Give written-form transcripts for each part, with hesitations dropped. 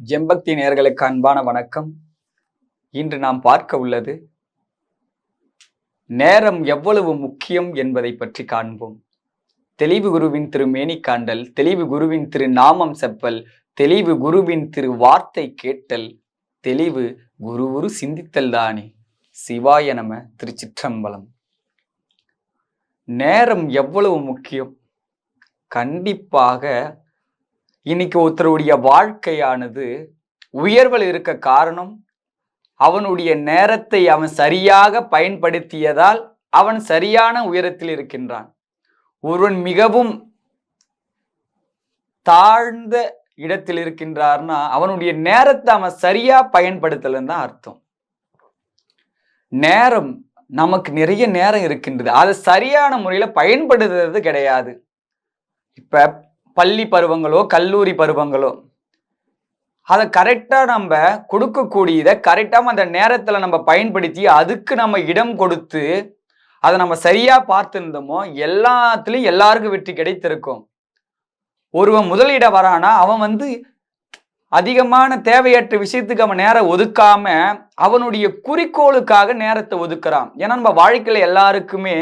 ஜெம்பக்தி நேயர்களுக்கு அன்பான வணக்கம். இன்று நாம் பார்க்க உள்ளது நேரம் எவ்வளவு முக்கியம் என்பதை பற்றி காண்போம். தெளிவு குருவின் திருமேனி காண்டல், தெளிவு குருவின் திரு நாமம் செப்பல், தெளிவு குருவின் திரு வார்த்தை கேட்டல், தெளிவு குரு சிந்தித்தல் தானே. சிவாய நம. திருச்சிற்றம்பலம். நேரம் எவ்வளவு முக்கியம்? கண்டிப்பாக இன்னைக்கு ஒருத்தருடைய வாழ்க்கையானது உயர்வில் இருக்க காரணம் அவனுடைய நேரத்தை அவன் சரியாக பயன்படுத்தியதால் அவன் சரியான உயரத்தில் இருக்கின்றான். ஒருவன் மிகவும் தாழ்ந்த இடத்தில் இருக்கின்றார்னா அவனுடைய நேரத்தை அவன் சரியா பயன்படுத்தலன்னு தான் அர்த்தம். நேரம் நமக்கு நிறைய நேரம் இருக்கின்றது, அதை சரியான முறையில பயன்படுத்துறது கிடையாது. இப்ப பள்ளி பருவங்களோ கல்லூரி பருவங்களோ அதை கரெக்டா நம்ம கொடுக்கக்கூடியதை கரெக்டா அந்த நேரத்துல நம்ம பயன்படுத்தி அதுக்கு நம்ம இடம் கொடுத்து அதை நம்ம சரியா பார்த்துருந்தோமோ எல்லாத்துலயும் எல்லாருக்கும் வெற்றி கிடைத்திருக்கும். ஒருவன் முதலிடம் வரானா அவன் அதிகமான தேவையற்ற விஷயத்துக்கு அவன் நேரம் ஒதுக்காம அவனுடைய குறிக்கோளுக்காக நேரத்தை ஒதுக்குறான். ஏன்னா நம்ம வாழ்க்கையில எல்லாருக்குமே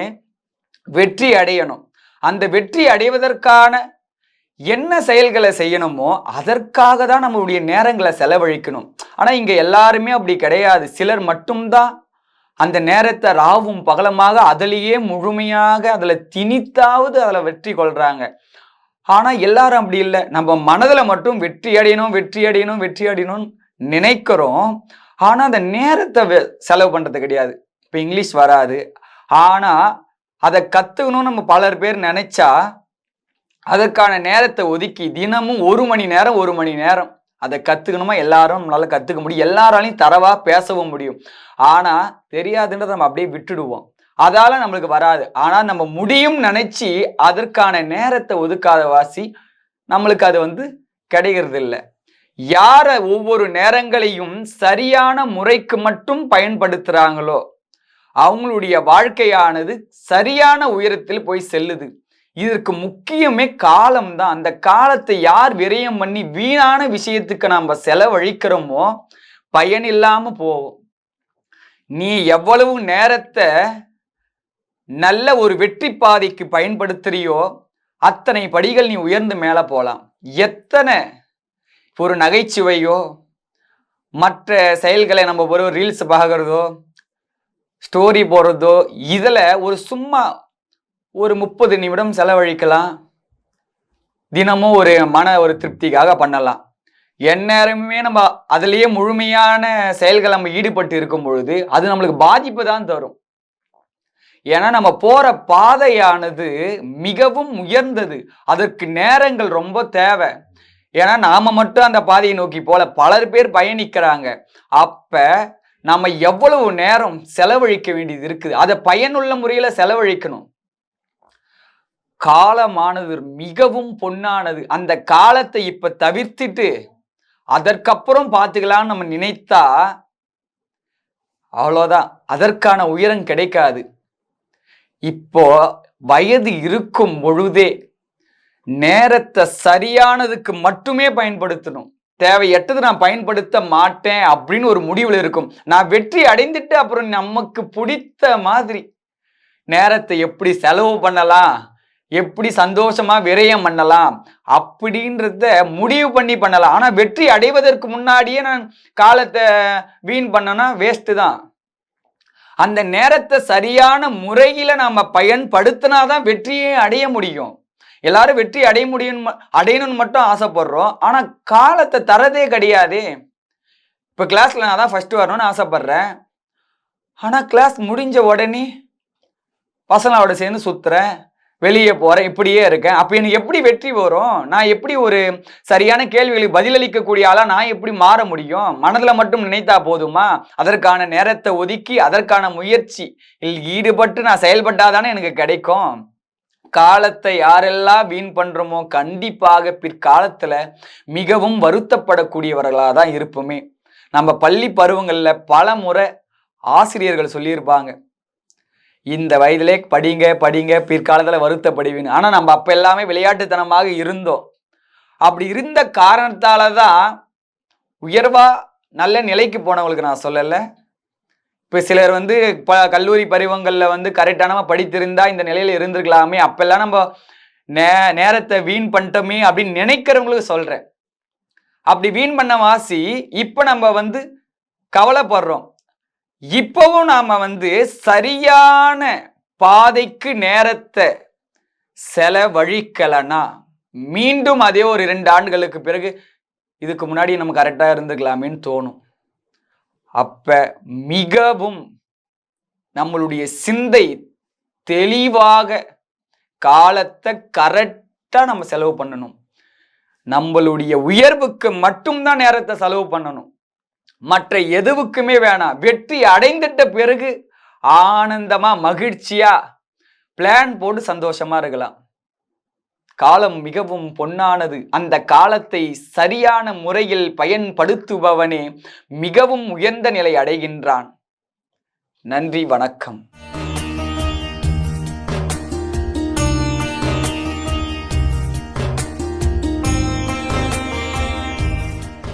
வெற்றி அடையணும். அந்த வெற்றி அடைவதற்கான என்ன செயல்களை செய்யணுமோ அதற்காக தான் நம்மளுடைய நேரங்களை செலவழிக்கணும். ஆனா இங்க எல்லாருமே அப்படி கிடையாது. சிலர் மட்டும்தான் அந்த நேரத்தை ராவும் பகலமாக அதிலேயே முழுமையாக அதுல திணித்தாவது அதுல வெற்றி கொள்றாங்க. ஆனா எல்லாரும் அப்படி இல்லை. நம்ம மனதுல மட்டும் வெற்றி அடையணும் நினைக்கிறோம். ஆனா அந்த நேரத்தை செலவு பண்றது கிடையாது. இப்ப இங்கிலீஷ் வராது, ஆனா அதை கத்துக்கணும்னு நம்ம பலர் பேர் நினைச்சா அதற்கான நேரத்தை ஒதுக்கி தினமும் ஒரு மணி நேரம் அதை கத்துக்கணுமா எல்லாரும் நம்மளால கத்துக்க முடியும். எல்லாராலையும் தரவா பேசவும் முடியும். ஆனா தெரியாதுன்றதை நம்ம அப்படியே விட்டுடுவோம். அதால நம்மளுக்கு வராது. ஆனா நம்ம முடியும் நினைச்சு அதற்கான நேரத்தை ஒதுக்காத வாசி நம்மளுக்கு அது கிடைக்கிறது இல்லை. யார ஒவ்வொரு நேரங்களையும் சரியான முறைக்கு மட்டும் பயன்படுத்துறாங்களோ அவங்களுடைய வாழ்க்கையானது சரியான உயரத்தில் போய் செல்லுது. இதற்கு முக்கியமே காலம்தான். அந்த காலத்தை யார் விரயம் பண்ணி வீணான விஷயத்துக்கு நம்ம செலவழிக்கிறோமோ பயன் இல்லாம போவோம். நீ எவ்வளவு நேரத்தை நல்ல ஒரு வெற்றி பாதைக்கு பயன்படுத்துறியோ அத்தனை படிகள் நீ உயர்ந்து மேல போலாம். எத்தனை ஒரு நகைச்சுவையோ மற்ற செயல்களை நம்ம ஒரு ரீல்ஸ் பார்க்கறதோ ஸ்டோரி போடுறதோ இதுல ஒரு சும்மா ஒரு 30 நிமிடம் செலவழிக்கலாம். தினமும் ஒரு திருப்திக்காக பண்ணலாம். எந்நேரமே நம்ம அதுலயே முழுமையான செயல்கள் நம்ம ஈடுபட்டு இருக்கும் பொழுது அது நம்மளுக்கு பாதிப்பு தான் தரும். ஏன்னா நம்ம போற பாதையானது மிகவும் உயர்ந்தது. அதற்கு நேரங்கள் ரொம்ப தேவை. ஏன்னா நாம மட்டும் அந்த பாதையை நோக்கி போல பலர் பேர் பயணிக்கிறாங்க. அப்ப நம்ம எவ்வளவு நேரம் செலவழிக்க வேண்டியது இருக்குது, அதை பயனுள்ள முறையில செலவழிக்கணும். காலமானது மிகவும் பொன்னானது. அந்த காலத்தை இப்ப தவிர்த்துட்டு அதற்கப்புறம் பார்த்துக்கலாம்னு நம்ம நினைத்தா அவ்வளோதான், அதற்கான உயரம் கிடைக்காது. இப்போ வயது இருக்கும் பொழுதே நேரத்தை சரியானதுக்கு மட்டுமே பயன்படுத்தணும். தேவையற்றது நான் பயன்படுத்த மாட்டேன் அப்படின்னு ஒரு முடிவில் இருக்கும். நான் வெற்றி அடைந்துட்டு அப்புறம் நமக்கு பிடித்த மாதிரி நேரத்தை எப்படி செலவு பண்ணலாம், எப்படி சந்தோஷமா விரயம் பண்ணலாம் அப்படின்றத முடிவு பண்ணலாம். ஆனா வெற்றி அடைவதற்கு முன்னாடியே நான் காலத்தை வீண் பண்ணனா வேஸ்ட் தான். அந்த நேரத்தை சரியான முறையில நாம பயன்படுத்தினாதான் வெற்றியை அடைய முடியும். எல்லாரும் வெற்றி அடையணும்னு மட்டும் ஆசைப்படுறோம். ஆனா காலத்தை தரதே கிடையாது. இப்ப கிளாஸ்ல நான் தான் ஃபர்ஸ்ட் வரணும்னு ஆசைப்படுறேன். ஆனா கிளாஸ் முடிஞ்ச உடனே பசங்களோட சேர்ந்து சுத்துறேன், வெளியே போறேன், இப்படியே இருக்கேன். அப்ப எனக்கு எப்படி வெற்றி வரும்? நான் எப்படி ஒரு சரியான கேள்விகளுக்கு பதிலளிக்கக்கூடிய ஆளா நான் எப்படி மாற முடியும்? மனதுல மட்டும் நினைத்தா போதுமா? அதற்கான நேரத்தை ஒதுக்கி அதற்கான முயற்சி ஈடுபட்டு நான் செயல்பட்டாதானே எனக்கு கிடைக்கும். காலத்தை யாரெல்லாம் வீண் பண்றோமோ கண்டிப்பாக பிற்காலத்துல மிகவும் வருத்தப்படக்கூடியவர்களாக தான் இருப்போமே. நம்ம பள்ளி பருவங்கள்ல பல முறை ஆசிரியர்கள் சொல்லியிருப்பாங்க, இந்த வயதிலே படிங்க பிற்காலத்துல வருத்தப்படுவீங்க. ஆனா நம்ம அப்ப எல்லாமே விளையாட்டுத்தனமாக இருந்தோம். அப்படி இருந்த காரணத்தால தான் உயர்வா நல்ல நிலைக்கு போனவங்களுக்கு நான் சொல்லலை. இப்போ சிலர் வந்து கல்லூரி பருவங்களில் வந்து கரெக்டானமா படித்திருந்தா இந்த நிலையில இருந்திருக்கலாமே, அப்பெல்லாம் நம்ம நேரத்தை வீண் பண்ணிட்டோமே அப்படின்னு நினைக்கிறவங்களுக்கு சொல்றேன். அப்படி வீண் பண்ண வாசி இப்ப நம்ம வந்து கவலைப்படுறோம். இப்பவும் நாம வந்து சரியான பாதைக்கு நேரத்தை செலவழிக்கலனா மீண்டும் அதே ஒரு 2 ஆண்டுகளுக்கு பிறகு இதுக்கு முன்னாடி நம்ம கரெக்டா இருந்துக்கலாமேன்னு தோணும். அப்ப மிகவும் நம்மளுடைய சிந்தை தெளிவாக காலத்தை கரெக்டா நம்ம செலவு பண்ணணும். நம்மளுடைய உயர்வுக்கு மட்டும்தான் நேரத்தை செலவு பண்ணணும். மற்ற எதுவுக்குமே வேணாம். வெற்றி அடைந்துட்ட பிறகு ஆனந்தமா மகிழ்ச்சியா பிளான் போட்டு சந்தோஷமா இருக்கலாம். காலம் மிகவும் பொன்னானது. அந்த காலத்தை சரியான முறையில் பயன்படுத்துபவனே மிகவும் உயர்ந்த நிலை அடைகின்றான். நன்றி, வணக்கம்.